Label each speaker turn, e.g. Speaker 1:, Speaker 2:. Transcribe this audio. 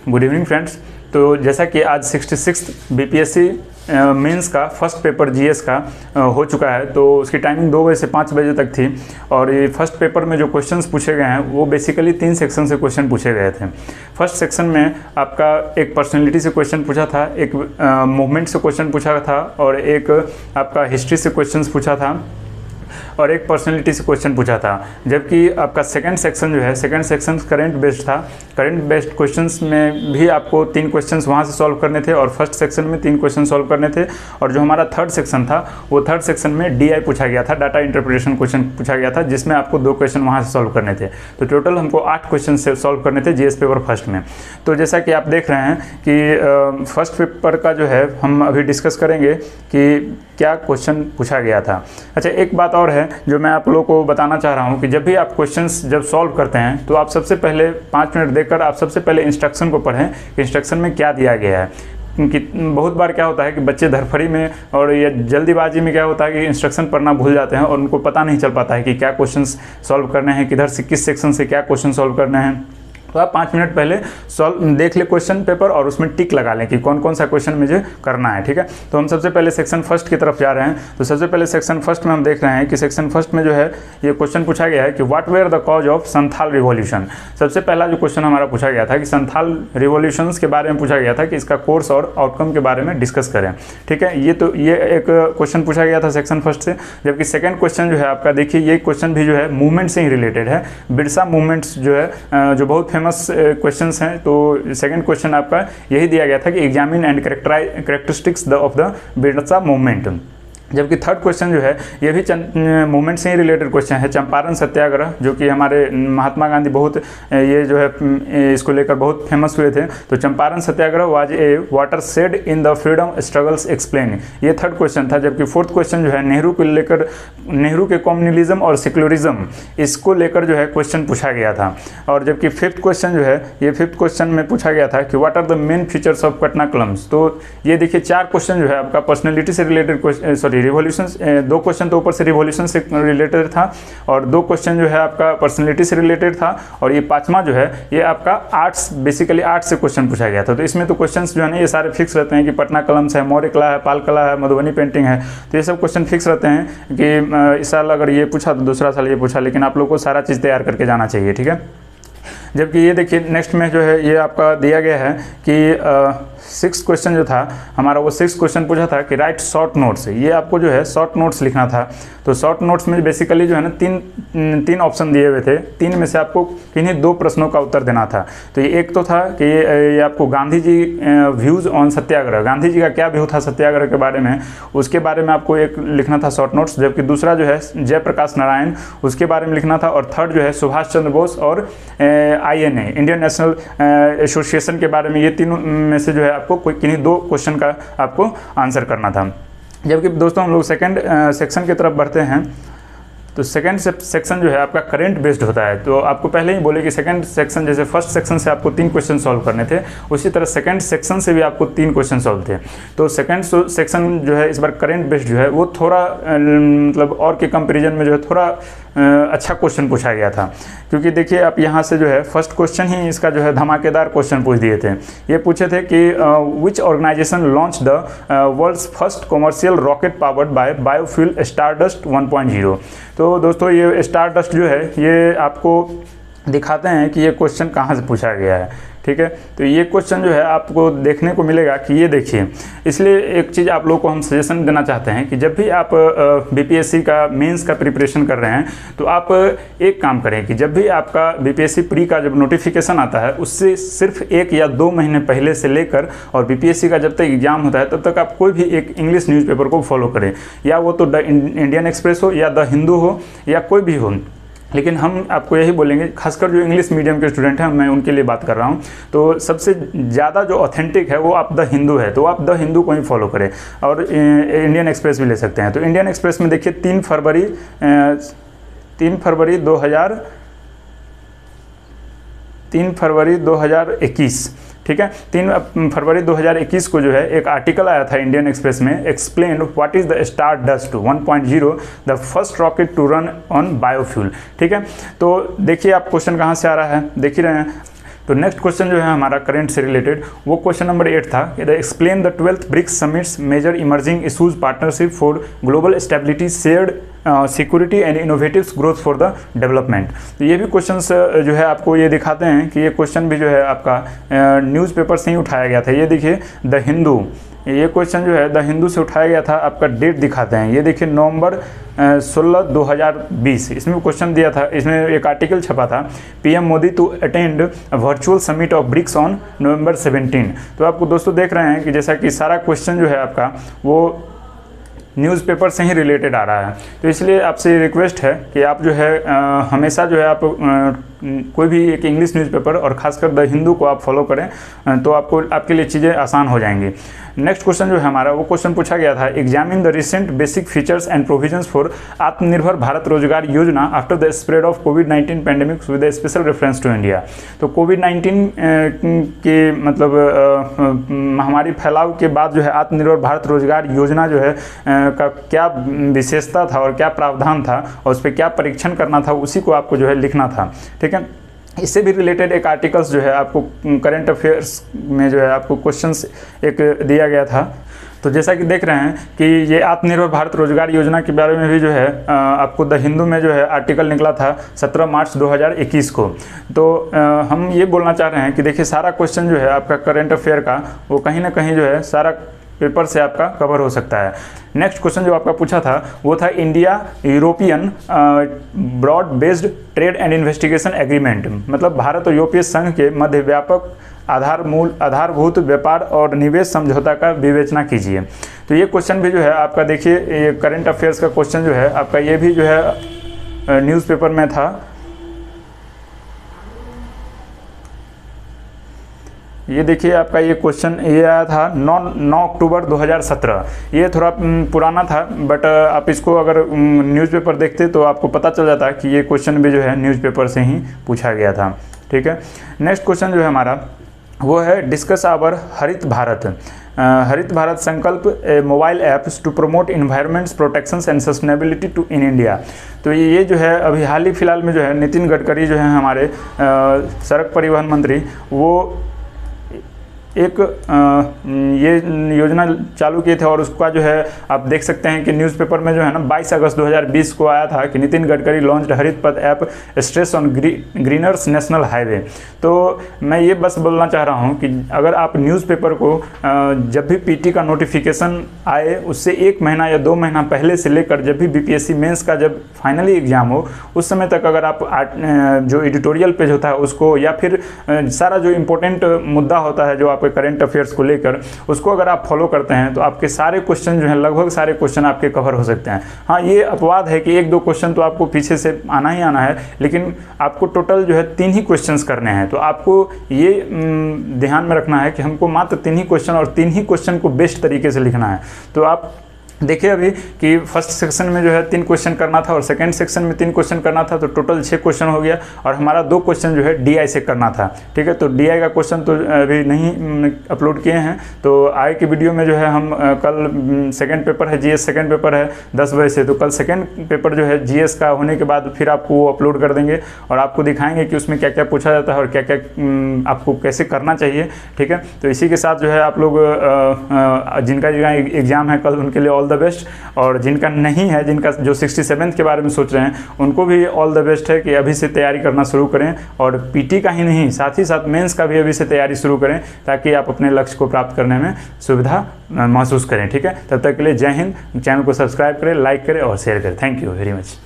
Speaker 1: Good evening friends. तो जैसा कि आज 66 बीपीएससी मेंस का फर्स्ट पेपर जीएस का हो चुका है, तो उसकी टाइमिंग 2 बजे से 5 बजे तक थी। और ये फर्स्ट पेपर में जो क्वेश्चंस पूछे गए हैं वो बेसिकली 3 सेक्शन से क्वेश्चन पूछे गए थे। फर्स्ट सेक्शन में आपका एक पर्सनैलिटी से क्वेश्चन पूछा था, एक मूवमेंट से क्वेश्चन पूछा था, और एक आपका हिस्ट्री से क्वेश्चन पूछा था, और एक पर्सनैलिटी से क्वेश्चन पूछा था। जबकि आपका सेकंड सेक्शन जो है, सेकंड सेक्शन करंट बेस्ड था। करंट बेस्ड क्वेश्चंस में भी आपको 3 क्वेश्चंस वहाँ से सॉल्व करने थे, और फर्स्ट सेक्शन में 3 क्वेश्चन सॉल्व करने थे। और जो हमारा थर्ड सेक्शन था, वो थर्ड सेक्शन में डीआई पूछा गया था, डाटा इंटरप्रिटेशन क्वेश्चन पूछा गया था, जिसमें आपको 2 क्वेश्चन वहाँ से सॉल्व करने थे। तो टोटल हमको 8 क्वेश्चन से सॉल्व करने थे जीएस पेपर फर्स्ट में। तो जैसा कि आप देख रहे हैं कि फर्स्ट पेपर का जो है हम अभी डिस्कस करेंगे कि क्या क्वेश्चन पूछा गया था। अच्छा, एक बात और है जो मैं आप लोगों को बताना चाह रहा हूँ कि जब भी आप क्वेश्चंस जब सॉल्व करते हैं तो आप सबसे पहले 5 मिनट देकर आप सबसे पहले इंस्ट्रक्शन को पढ़ें कि इंस्ट्रक्शन में क्या दिया गया है। क्योंकि बहुत बार क्या होता है कि बच्चे धरफड़ी में और ये जल्दीबाजी में क्या होता है कि इंस्ट्रक्शन पढ़ना भूल जाते हैं और उनको पता नहीं चल पाता है कि क्या क्वेश्चंस सॉल्व करने हैं, किधर से किस सेक्शन से क्या क्वेश्चन सॉल्व करने हैं। तो आप 5 मिनट पहले देख ले क्वेश्चन पेपर और उसमें टिक लगा लें कि कौन कौन सा क्वेश्चन मुझे करना है। ठीक है, तो हम सबसे पहले सेक्शन फर्स्ट की तरफ जा रहे हैं। तो सबसे पहले सेक्शन फर्स्ट में हम देख रहे हैं कि सेक्शन फर्स्ट में जो है ये क्वेश्चन पूछा गया है कि what were the cause of Santhal revolution. सबसे पहला जो क्वेश्चन हमारा पूछा गया था कि संथाल रिवॉल्यूशंस के बारे में पूछा गया था कि इसका कोर्स और आउटकम के बारे में डिस्कस करें। ठीक है, ये एक क्वेश्चन पूछा गया था सेक्शन फर्स्ट से। जबकि सेकेंड क्वेश्चन जो है आपका, देखिए ये क्वेश्चन भी जो है मूवमेंट से ही रिलेटेड है। बिरसा मूवमेंट्स जो है जो बहुत फेमस क्वेश्चन हैं। तो सेकंड क्वेश्चन आपका यही दिया गया था कि examine and characteristics of the Birsa movement. जबकि थर्ड क्वेश्चन जो है ये भी मूवमेंट से ही रिलेटेड क्वेश्चन है, चंपारण सत्याग्रह, जो कि हमारे महात्मा गांधी बहुत ये जो है इसको लेकर बहुत फेमस हुए थे। तो Champaran Satyagraha was a water shed in the freedom struggles explain, ये थर्ड क्वेश्चन था। जबकि फोर्थ क्वेश्चन जो है नेहरू को लेकर, नेहरू के कम्युनलिज्म और सेक्युलरिज्म, इसको लेकर जो है क्वेश्चन पूछा गया था। और जबकि फिफ्थ क्वेश्चन जो है, ये फिफ्थ क्वेश्चन में पूछा गया था कि what are the main features of Patna Kalams. तो ये देखिए 4 क्वेश्चन जो है आपका पर्सनैलिटी से रिलेटेड क्वेश्चन, रिवॉल्यूशन, 2 क्वेश्चन तो ऊपर से रिवॉल्यूशन से रिलेटेड था, और 2 क्वेश्चन जो है आपका पर्सनैलिटी से रिलेटेड था, और ये 5वां जो है ये आपका आर्ट्स, बेसिकली आर्ट्स से क्वेश्चन पूछा गया था। तो इसमें तो क्वेश्चंस जो है ना ये सारे फिक्स रहते हैं कि पटना कलम्स है, मौर्य कला है, पाल कला है, मधुबनी पेंटिंग है। तो ये सब क्वेश्चन फिक्स रहते हैं कि इस साल अगर ये पूछा तो दूसरा साल ये पूछा, लेकिन आप लोग को सारा चीज़ तैयार करके जाना चाहिए। ठीक है, जबकि ये देखिए नेक्स्ट में जो है ये आपका दिया गया है कि 6th क्वेश्चन जो था हमारा, वो 6th क्वेश्चन पूछा था कि राइट शॉर्ट नोट्स। ये आपको जो है शॉर्ट नोट्स लिखना था। तो शॉर्ट नोट्स में बेसिकली जो है ना 3 ऑप्शन दिए हुए थे, 3 में से आपको किन्हीं 2 प्रश्नों का उत्तर देना था। तो ये एक तो था कि ये आपको गांधी जी व्यूज़ ऑन सत्याग्रह, गांधी जी का क्या व्यू था सत्याग्रह के बारे में, उसके बारे में आपको एक लिखना था शॉर्ट नोट्स। जबकि दूसरा जो है जयप्रकाश नारायण, उसके बारे में लिखना था। और थर्ड जो है सुभाष चंद्र बोस और INA, इंडियन नेशनल एसोसिएशन के बारे में, ये तीनों में से जो है आपको कोई किन्हीं 2 क्वेश्चन का आपको आंसर करना था। जबकि दोस्तों हम लोग सेकंड सेक्शन की तरफ बढ़ते हैं। तो सेकंड सेक्शन जो है आपका करंट बेस्ड होता है। तो आपको पहले ही बोले कि सेकंड सेक्शन जैसे फर्स्ट सेक्शन से आपको 3 क्वेश्चन सॉल्व करने थे, उसी तरह सेकंड सेक्शन से भी आपको 3 क्वेश्चन सॉल्व थे। तो सेकंड सेक्शन जो है इस बार करंट बेस्ड जो है वो थोड़ा मतलब और के कंपेरिजन में जो है थोड़ा अच्छा क्वेश्चन पूछा गया था। क्योंकि देखिए आप यहाँ से जो है फर्स्ट क्वेश्चन ही इसका जो है धमाकेदार क्वेश्चन पूछ दिए थे। ये पूछे थे कि which organisation launch the world's first commercial rocket powered by biofuel Stardust 1.0। तो दोस्तों ये स्टारडस्ट जो है ये आपको दिखाते हैं कि ये क्वेश्चन कहाँ से पूछा गया है। ठीक है, तो ये क्वेश्चन जो है आपको देखने को मिलेगा कि ये देखिए, इसलिए एक चीज़ आप लोगों को हम सजेशन देना चाहते हैं कि जब भी आप बीपीएससी का मेंस का प्रिपरेशन कर रहे हैं तो आप एक काम करें कि जब भी आपका बीपीएससी प्री का जब नोटिफिकेशन आता है उससे सिर्फ 1 या 2 महीने पहले से लेकर और बीपीएससी का जब तक एग्जाम होता है तब तक आप कोई भी एक इंग्लिश न्यूज़पेपर को फॉलो करें, या वो तो द इंडियन एक्सप्रेस हो या द हिंदू हो या कोई भी हो। लेकिन हम आपको यही बोलेंगे, खासकर जो इंग्लिश मीडियम के स्टूडेंट हैं, मैं उनके लिए बात कर रहा हूं, तो सबसे ज़्यादा जो ऑथेंटिक है वो आप द हिंदू है, तो आप द हिंदू को ही फॉलो करें। और इंडियन एक्सप्रेस भी ले सकते हैं। तो इंडियन एक्सप्रेस में देखिए 3 फरवरी 2021, ठीक है, 3 फरवरी 2021 को जो है एक आर्टिकल आया था इंडियन एक्सप्रेस में, explain what is the Stardust 1.0 the first rocket to run on biofuel. ठीक है, तो देखिए आप क्वेश्चन कहाँ से आ रहा है, देख ही रहे हैं। तो नेक्स्ट क्वेश्चन जो है हमारा करंट से रिलेटेड, वो क्वेश्चन नंबर 8 था, explain the 12th BRICS summits major emerging issues partnership for global stability shared security and innovative growth for the development. तो ये भी क्वेश्चंस जो है आपको ये दिखाते हैं कि ये क्वेश्चन भी जो है आपका न्यूज़पेपर से ही उठाया गया था। ये देखिए द हिंदू, ये क्वेश्चन जो है द हिंदू से उठाया गया था। आपका डेट दिखाते हैं, ये देखिए नवंबर 16 2020 इसमें क्वेश्चन दिया था। इसमें एक आर्टिकल छपा था, PM Modi to attend virtual summit of BRICS on November 17। तो आपको दोस्तों देख रहे हैं कि जैसा कि सारा क्वेश्चन जो है आपका वो न्यूज़पेपर से ही रिलेटेड आ रहा है। तो इसलिए आपसे रिक्वेस्ट है कि आप जो है हमेशा जो है आप कोई भी एक इंग्लिश न्यूज़पेपर और खासकर द हिंदू को आप फॉलो करें तो आपको आपके लिए चीज़ें आसान हो जाएंगी। नेक्स्ट क्वेश्चन जो है हमारा, वो क्वेश्चन पूछा गया था, examine the recent basic features and provisions for Aatmanirbhar Bharat Rozgar Yojana after the spread of कोविड-19 pandemic with a special reference to India. तो कोविड-19 के मतलब महामारी फैलाव के बाद जो है आत्मनिर्भर भारत रोजगार योजना जो है का क्या विशेषता था और क्या प्रावधान था और उस पर क्या परीक्षण करना था, उसी को आपको जो है लिखना था। ठीक है, इससे भी रिलेटेड एक आर्टिकल्स जो है आपको करंट अफेयर्स में जो है आपको क्वेश्चंस एक दिया गया था। तो जैसा कि देख रहे हैं कि ये आत्मनिर्भर भारत रोजगार योजना के बारे में भी जो है आपको द हिंदू में जो है आर्टिकल निकला था 17 मार्च 2021 को। तो हम ये बोलना चाह रहे हैं कि देखिए सारा क्वेश्चन जो है आपका करंट अफेयर का वो कहीं ना कहीं जो है सारा पेपर से आपका कवर हो सकता है। नेक्स्ट क्वेश्चन जो आपका पूछा था वो था India European broad based trade and investigation agreement, मतलब भारत और यूरोपीय संघ के मध्य व्यापक आधारभूत व्यापार और निवेश समझौता का विवेचना कीजिए। तो ये क्वेश्चन भी जो है आपका देखिए ये करंट अफेयर्स का क्वेश्चन जो है आपका ये भी जो है न्यूज़पेपर में था। ये देखिए आपका ये क्वेश्चन ये आया था 9 अक्टूबर 2017। ये थोड़ा पुराना था बट आप इसको अगर न्यूज़पेपर देखते तो आपको पता चल जाता कि ये क्वेश्चन भी जो है न्यूज़पेपर से ही पूछा गया था। ठीक है, नेक्स्ट क्वेश्चन जो है हमारा वो है डिस्कस आवर हरित Bharat. Harit Bharat Sankalp mobile apps to promote environments protections and sustainability to in India. तो ये जो है अभी हाल ही फिलहाल में जो है नितिन गडकरी जो है हमारे सड़क परिवहन मंत्री, वो एक ये योजना चालू किए थे और उसका जो है आप देख सकते हैं कि न्यूज़पेपर में जो है ना 22 अगस्त 2020 को आया था कि Nitin Gadkari launched Harit Path app stress on greeners national highway. तो मैं ये बस बोलना चाह रहा हूँ कि अगर आप न्यूज़पेपर को जब भी पीटी का नोटिफिकेशन आए उससे 1 महीना या 2 महीना पहले से लेकर जब भी बीपीएससी मेंस का जब फाइनली एग्जाम हो उस समय तक अगर आप जो एडिटोरियल पेज होता है उसको या फिर सारा जो इम्पोर्टेंट मुद्दा होता है जो आप करंट अफेयर्स को लेकर उसको अगर आप फॉलो करते हैं तो आपके सारे क्वेश्चन जो हैं लगभग सारे क्वेश्चन आपके कवर हो सकते हैं। हाँ, ये अपवाद है कि 1-2 क्वेश्चन तो आपको पीछे से आना ही आना है, लेकिन आपको टोटल जो है 3 ही क्वेश्चंस करने हैं। तो आपको ये ध्यान में रखना है कि हमको मात्र 3 ही क्वेश्चन और 3 ही क्वेश्चन को बेस्ट तरीके से लिखना है। तो आप देखिए अभी कि फर्स्ट सेक्शन में जो है 3 क्वेश्चन करना था और सेकंड सेक्शन में 3 क्वेश्चन करना था, तो टोटल 6 क्वेश्चन हो गया और हमारा 2 क्वेश्चन जो है डीआई से करना था। ठीक है, तो डीआई का क्वेश्चन तो अभी नहीं अपलोड किए हैं, तो आगे की वीडियो में जो है हम कल सेकंड पेपर है जीएस, सेकंड पेपर है 10 बजे से, तो कल सेकंड पेपर जो है जीएस का होने के बाद फिर आपको वो अपलोड कर देंगे और आपको दिखाएंगे कि उसमें क्या क्या पूछा जाता है और क्या क्या आपको कैसे करना चाहिए। ठीक है, तो इसी के साथ जो है आप लोग जिनका एग्जाम है कल उनके लिए ऑल द बेस्ट, और जिनका नहीं है, जिनका जो 67th के बारे में सोच रहे हैं उनको भी ऑल द बेस्ट है कि अभी से तैयारी करना शुरू करें और पीटी का ही नहीं साथ ही साथ मेंस का भी अभी से तैयारी शुरू करें ताकि आप अपने लक्ष्य को प्राप्त करने में सुविधा महसूस करें। ठीक है, तब तक के लिए जय हिंद। चैनल को सब्सक्राइब करें, लाइक करें और शेयर करें। Thank you very much.